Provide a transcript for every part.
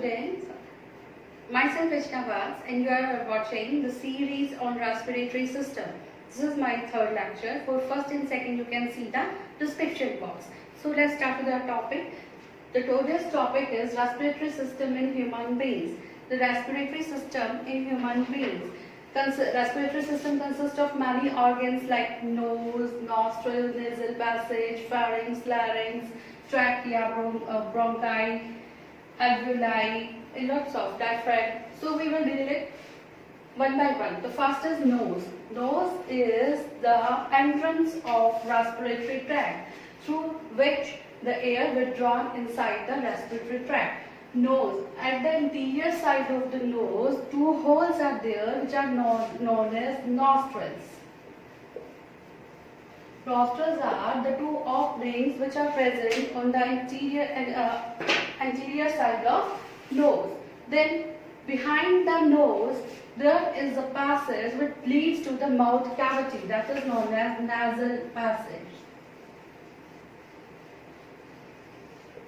students, myself Rachna Vaz, and you are watching the series on respiratory system. This is my third lecture. For first and second you can see the description box. So let's start with our topic. The today's topic is respiratory system in human beings. The respiratory system in human beings. Respiratory system consists of many organs like nose, nostril, nasal passage, pharynx, larynx, trachea, bronchi, alveoli, and lots of diaphragm. So we will deal it one by one. The first is nose. Nose is the entrance of respiratory tract through which the air withdrawn inside the respiratory tract. Nose. At the interior side of the nose, two holes are there which are known as nostrils. Nostrils are the two openings which are present on the anterior side of nose. Then behind the nose there is a passage which leads to the mouth cavity, that is known as nasal passage.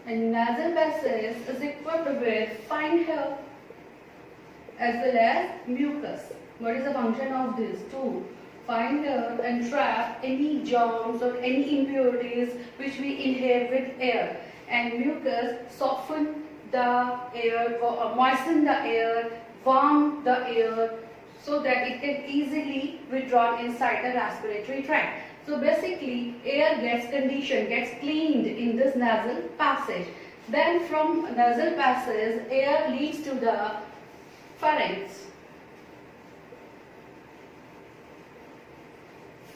And nasal passage is equipped with fine hair as well as mucus. What is the function of this? To fine hair and trap any germs or any impurities which we inhale with air. And mucus soften the air, moisten the air, warm the air so that it can easily withdraw inside the respiratory tract. So basically air gets conditioned, gets cleaned in this nasal passage. Then from nasal passage air leads to the pharynx.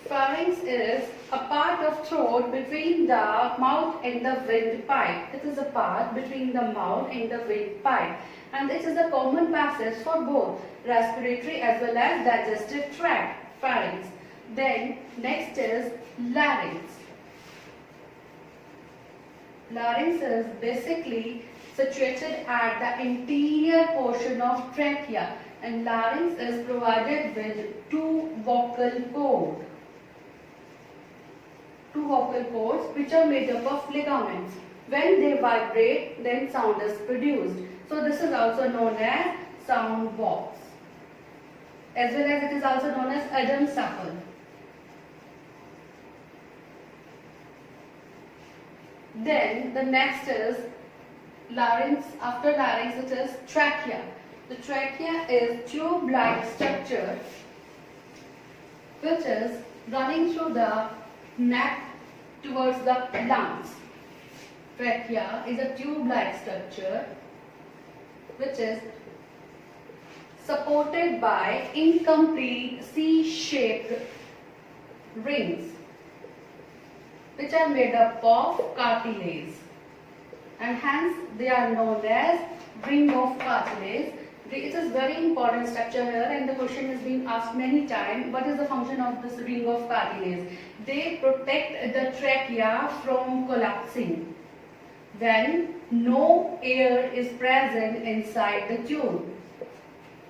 Pharynx is a part of throat between the mouth and the windpipe. It is a part between the mouth and the windpipe, and it is a common passage for both respiratory as well as digestive tract, pharynx. Then next is larynx. Larynx is basically situated at the interior portion of trachea, and larynx is provided with two vocal cords. Two vocal cords which are made up of ligaments. When they vibrate, then sound is produced. So this is also known as sound box. As well as it is also known as Adam's apple. Then the next is larynx. After larynx it is trachea. The trachea is tube-like structure which is running through the neck towards the lungs. Trachea is a tube-like structure which is supported by incomplete C-shaped rings which are made up of cartilage, and hence they are known as ring of cartilage. It is very important structure here, and the question is being asked many times. What is the function of this ring of cartilage? They protect the trachea from collapsing when no air is present inside the tube.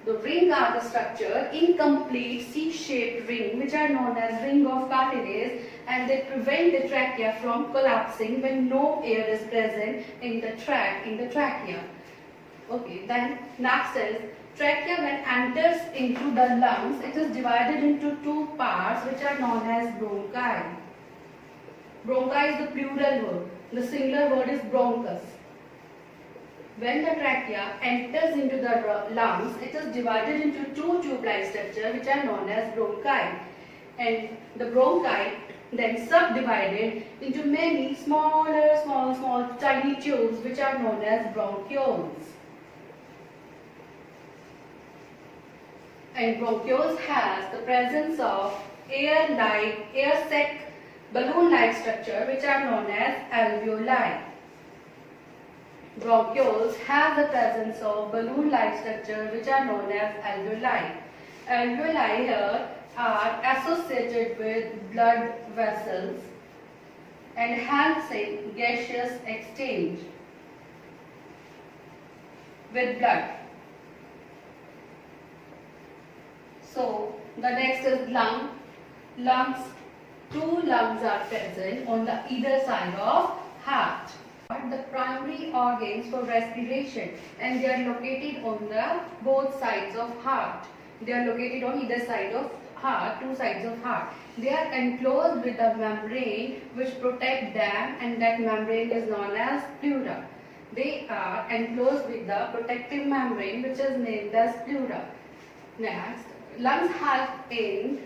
The ring are the structure, incomplete C-shaped ring which are known as ring of cartilage, and they prevent the trachea from collapsing when no air is present in the trachea. Okay, then next is trachea when enters into the lungs, it is divided into two parts which are known as bronchi. Bronchi is the plural word. The singular word is bronchus. When the trachea enters into the lungs, it is divided into two tube-like structures which are known as bronchi. And the bronchi then subdivided into many small tiny tubes which are known as bronchioles. And bronchioles has the presence of air-sac balloon-like structure which are known as alveoli. Bronchioles have the presence of balloon-like structure which are known as alveoli. Alveoli here are associated with blood vessels and helps in gaseous exchange with blood. So the next is lungs. Two lungs are present on the either side of heart. are the primary organs for respiration, and they are located on the both sides of heart. They are located on either side of heart, two sides of heart. They are enclosed with a membrane which protect them, and that membrane is known as pleura. They are enclosed with the protective membrane which is named as pleura. Next, lungs help in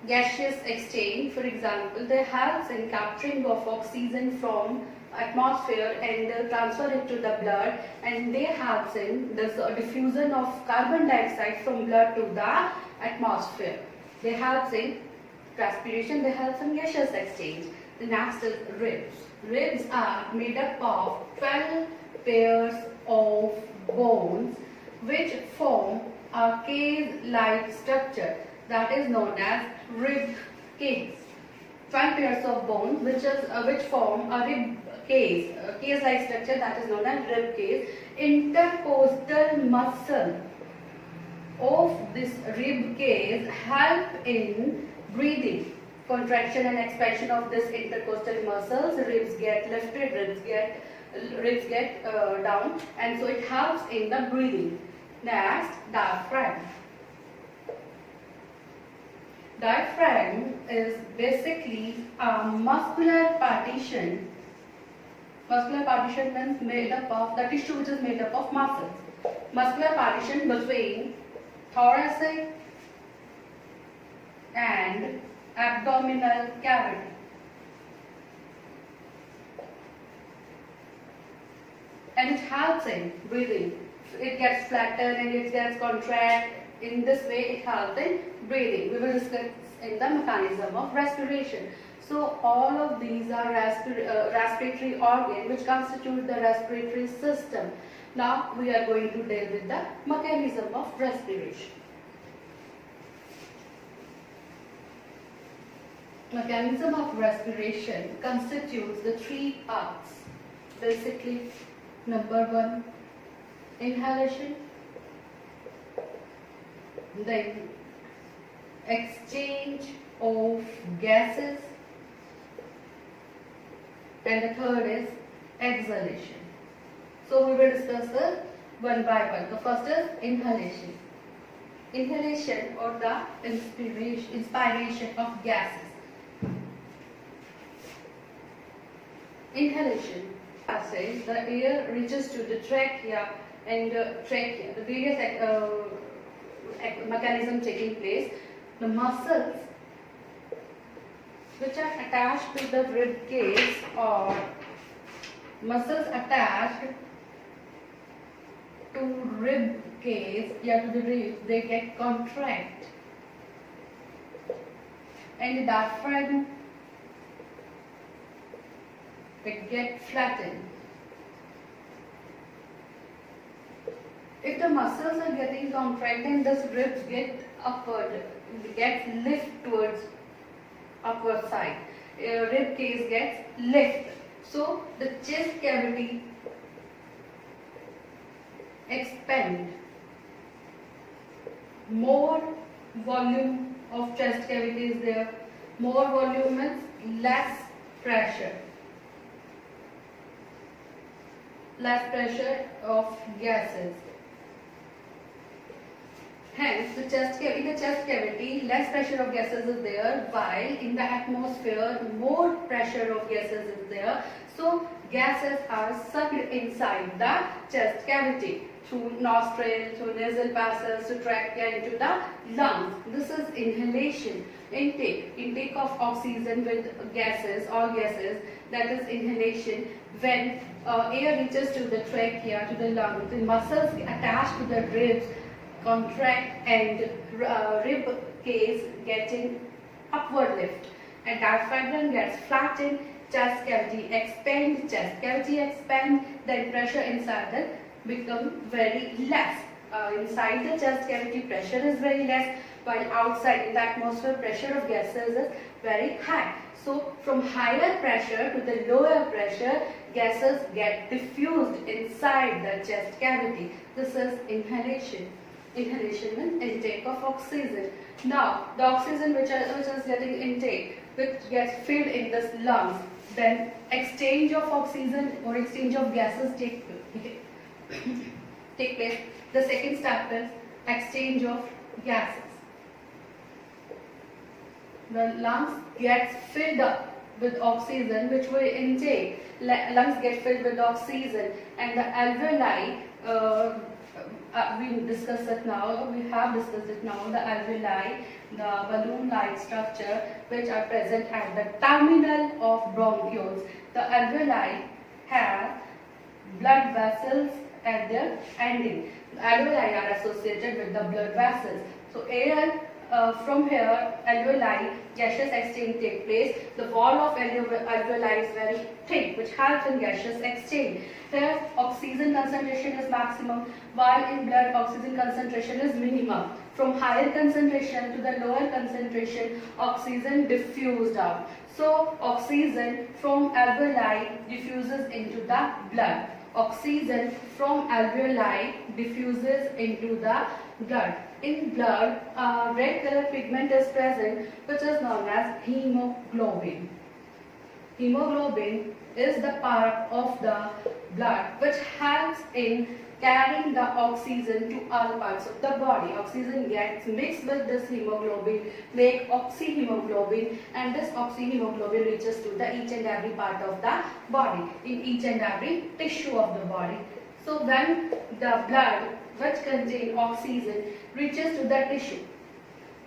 gaseous exchange. For example, they help in capturing of oxygen from atmosphere and transfer it to the blood, and they help in the diffusion of carbon dioxide from blood to the atmosphere. They help in respiration, they help in gaseous exchange. The next is ribs. Ribs are made up of 12 pairs of bones which form a cage-like structure that is known as rib cage. 12 pairs of bones which form a rib cage, a cage-like structure that is known as rib cage. Intercostal muscle of this rib cage help in breathing. Contraction and expansion of this intercostal muscles, ribs get lifted, ribs get down, and so it helps in the breathing. Next, diaphragm. Diaphragm is basically a muscular partition. Muscular partition means made up of the tissue which is made up of muscles. Muscular partition between thoracic and abdominal cavity. And it helps in breathing. It gets flattened and it gets contract. In this way, it helps in breathing. We will discuss in the mechanism of respiration. So all of these are respiratory organs which constitute the respiratory system. Now we are going to deal with the mechanism of respiration. Mechanism of respiration constitutes the three parts. Basically, number one, inhalation, then exchange of gases, and the third is exhalation. So we will discuss the one by one. The first is inhalation. Inhalation or the inspiration of gases. Inhalation passes, the air reaches to the trachea and trachea. The various mechanism taking place. The muscles which are attached to the rib cage or muscles attached to rib cage, to the ribs, they get contract, and the diaphragm, it gets flattened. If the muscles are getting contracted, thus ribs get upward, gets lift towards upward side. Rib cage gets lift. So the chest cavity expand. More volume of chest cavity is there. More volume means less pressure. Less pressure of gases. Hence, in the chest cavity, less pressure of gases is there, while in the atmosphere, more pressure of gases is there. So, gases are sucked inside the chest cavity through nostril, through nasal passages, to trachea, into the lungs. This is inhalation. Intake of oxygen with gases, all gases, that is inhalation. When air reaches to the trachea, to the lungs, the muscles attached to the ribs contract and rib cage getting upward lift, and diaphragm gets flattened, chest cavity expand, then pressure inside it become very less. Inside the chest cavity pressure is very less, while outside in the atmosphere pressure of gases is very high. So from higher pressure to the lower pressure, gases get diffused inside the chest cavity. This is inhalation. Inhalation means intake of oxygen. Now, the oxygen which is getting intake, which gets filled in the lungs, then exchange of oxygen or exchange of gases take place. The second step is exchange of gases. The lungs gets filled up with oxygen which we intake. Lungs get filled with oxygen, and the alveoli, we discussed it now, we have discussed it now, the alveoli, the balloon-like structure which are present at the terminal of bronchioles. The alveoli have blood vessels at their ending. The alveoli are associated with the blood vessels. So air from here, alveoli, gaseous exchange take place. The wall of alveoli is very thick, which helps in gaseous exchange. Here, oxygen concentration is maximum, while in blood, oxygen concentration is minimum. From higher concentration to the lower concentration, oxygen diffused out. So, oxygen from alveoli diffuses into the blood. Oxygen from alveoli diffuses into the blood. In blood, a red color pigment is present which is known as hemoglobin. Hemoglobin is the part of the blood which helps in carrying the oxygen to all parts of the body. Oxygen gets mixed with this hemoglobin, make oxyhemoglobin, and this oxyhemoglobin reaches to the each and every part of the body, in each and every tissue of the body. So when the blood which contains oxygen reaches to the tissue,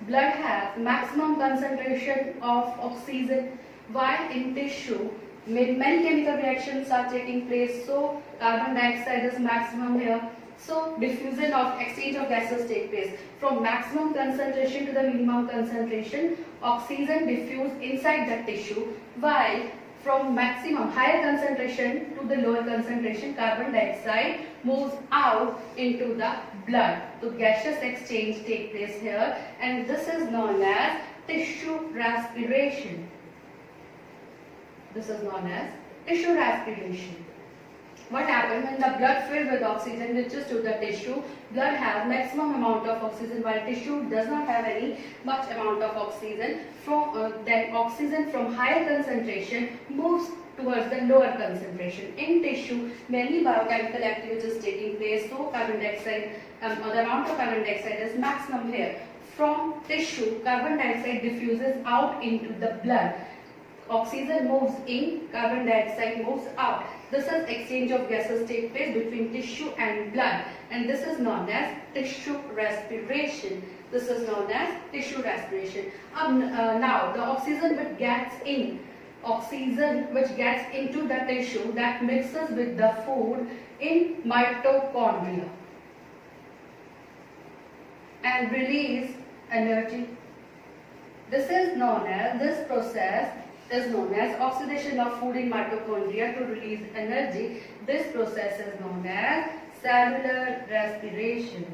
blood has maximum concentration of oxygen, while in tissue many chemical reactions are taking place. So carbon dioxide is maximum here. So diffusion of exchange of gases take place. From maximum concentration to the minimum concentration, oxygen diffuse inside the tissue, while from maximum higher concentration to the lower concentration, carbon dioxide moves out into the blood. So gaseous exchange take place here, and this is known as tissue respiration. This is known as tissue respiration. What happens when the blood filled with oxygen reaches to the tissue? Blood has maximum amount of oxygen, while tissue does not have any much amount of oxygen. Then oxygen from higher concentration moves towards the lower concentration. In tissue, many biochemical activities taking place. So carbon dioxide, the amount of carbon dioxide is maximum here. From tissue, carbon dioxide diffuses out into the blood. Oxygen moves in, carbon dioxide moves out. This is exchange of gases take place between tissue and blood, and this is known as tissue respiration. This is known as tissue respiration. Now the oxygen which gets in, oxygen which gets into the tissue, that mixes with the food in mitochondria and release energy. This process is known as oxidation of food in mitochondria to release energy. This process is known as cellular respiration.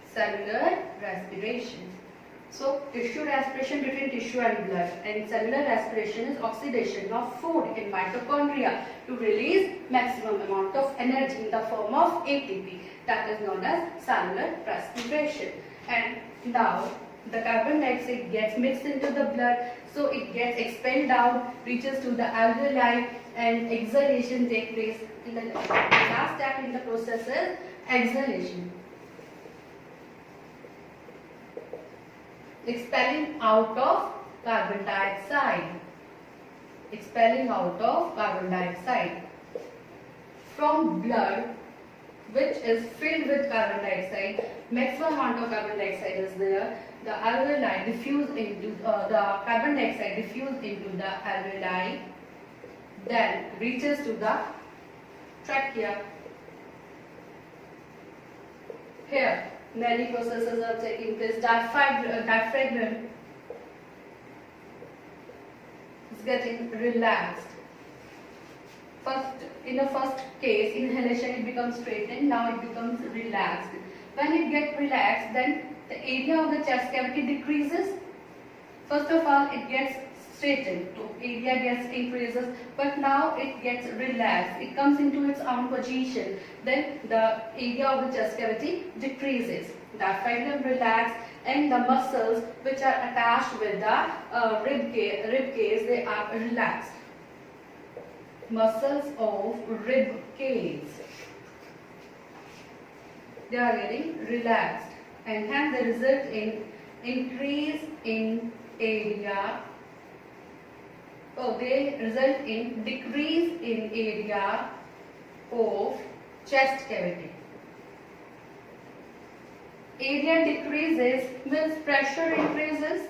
Cellular respiration. So, tissue respiration between tissue and blood, and cellular respiration is oxidation of food in mitochondria to release maximum amount of energy in the form of ATP. That is known as cellular respiration. And now, the carbon dioxide gets mixed into the blood, so it gets expelled out, reaches to the alveoli, and exhalation takes place. In the last step in the process is exhalation. Expelling out of carbon dioxide. Expelling out of carbon dioxide. From blood, which is filled with carbon dioxide, maximum amount of carbon dioxide is there. The alveoli diffuse into the carbon dioxide diffuse into the alveoli, then reaches to the trachea. Here, many processes are taking place. Diaphragm is getting relaxed. In the first case, inhalation, it becomes straightened. Now it becomes relaxed. When it gets relaxed, then the area of the chest cavity decreases. First of all, it gets straightened. So area gets increases, but now it gets relaxed. It comes into its own position. Then the area of the chest cavity decreases. diaphragm relaxed, and the muscles which are attached with the rib cage, they are relaxed. Muscles of rib cage, they are getting relaxed, and hence they result in increase in area. They result in decrease in area of chest cavity. Area decreases means pressure increases.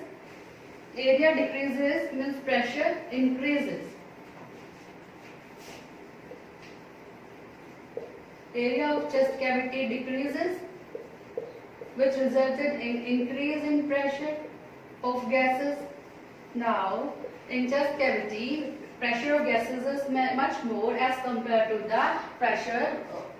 Area decreases means pressure increases. Area of chest cavity decreases, which resulted in increase in pressure of gases. Now, in chest cavity, pressure of gases is much more as compared to the pressure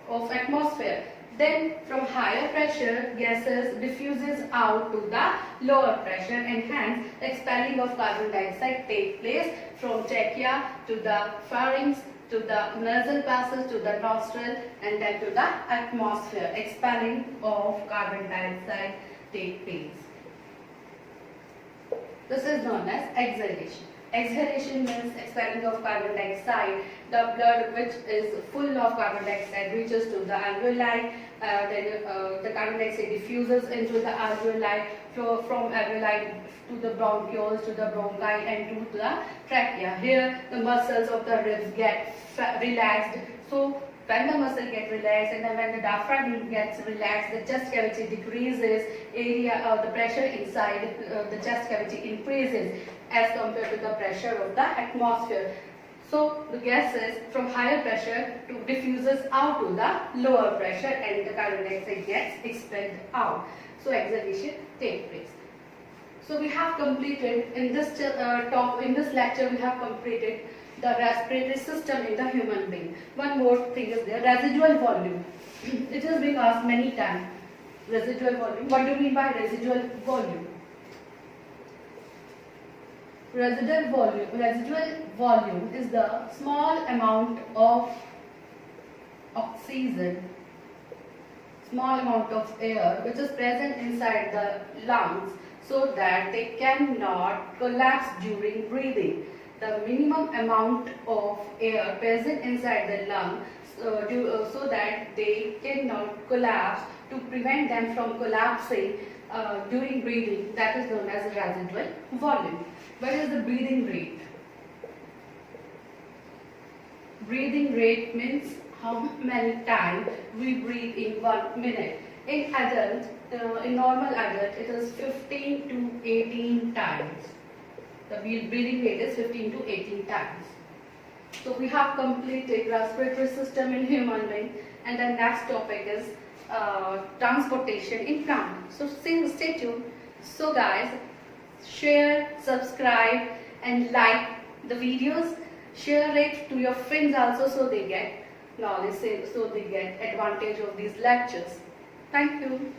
of atmosphere. Then from higher pressure, gases diffuses out to the lower pressure, and hence expelling of carbon dioxide take place from trachea to the pharynx, to the nasal passage, to the nostril, and then to the atmosphere. Expelling of carbon dioxide take place. This is known as exhalation. Exhalation means expelling of carbon dioxide. The blood which is full of carbon dioxide reaches to the alveoli, then the carbon dioxide diffuses into the alveoli, from alveoli to the bronchioles, to the bronchi, and to the trachea. Here the muscles of the ribs get relaxed. So when the muscle gets relaxed, and then when the diaphragm gets relaxed, the chest cavity decreases, the pressure inside the chest cavity increases as compared to the pressure of the atmosphere. So the gases from higher pressure diffuses out to the lower pressure, and the carbon dioxide gets expelled out. So exhalation takes place. So we have completed in this lecture, we have completed the respiratory system in the human being. One more thing is there, residual volume. It has been asked many times. Residual volume. What do you mean by residual volume? Residual volume is the small amount of oxygen, small amount of air which is present inside the lungs, so that they cannot collapse during breathing. The minimum amount of air present inside the lung so that they cannot collapse, to prevent them from collapsing during breathing, that is known as residual volume. What is the breathing rate? Breathing rate means how many times we breathe in 1 minute. In adult, in normal adult, it is 15 to 18 times. The breathing rate is 15 to 18 times. So we have completed respiratory system in human being, and the next topic is transportation in plant. So stay tuned. So guys, share, subscribe, and like the videos. Share it to your friends also, so they get knowledge, so they get advantage of these lectures. Thank you.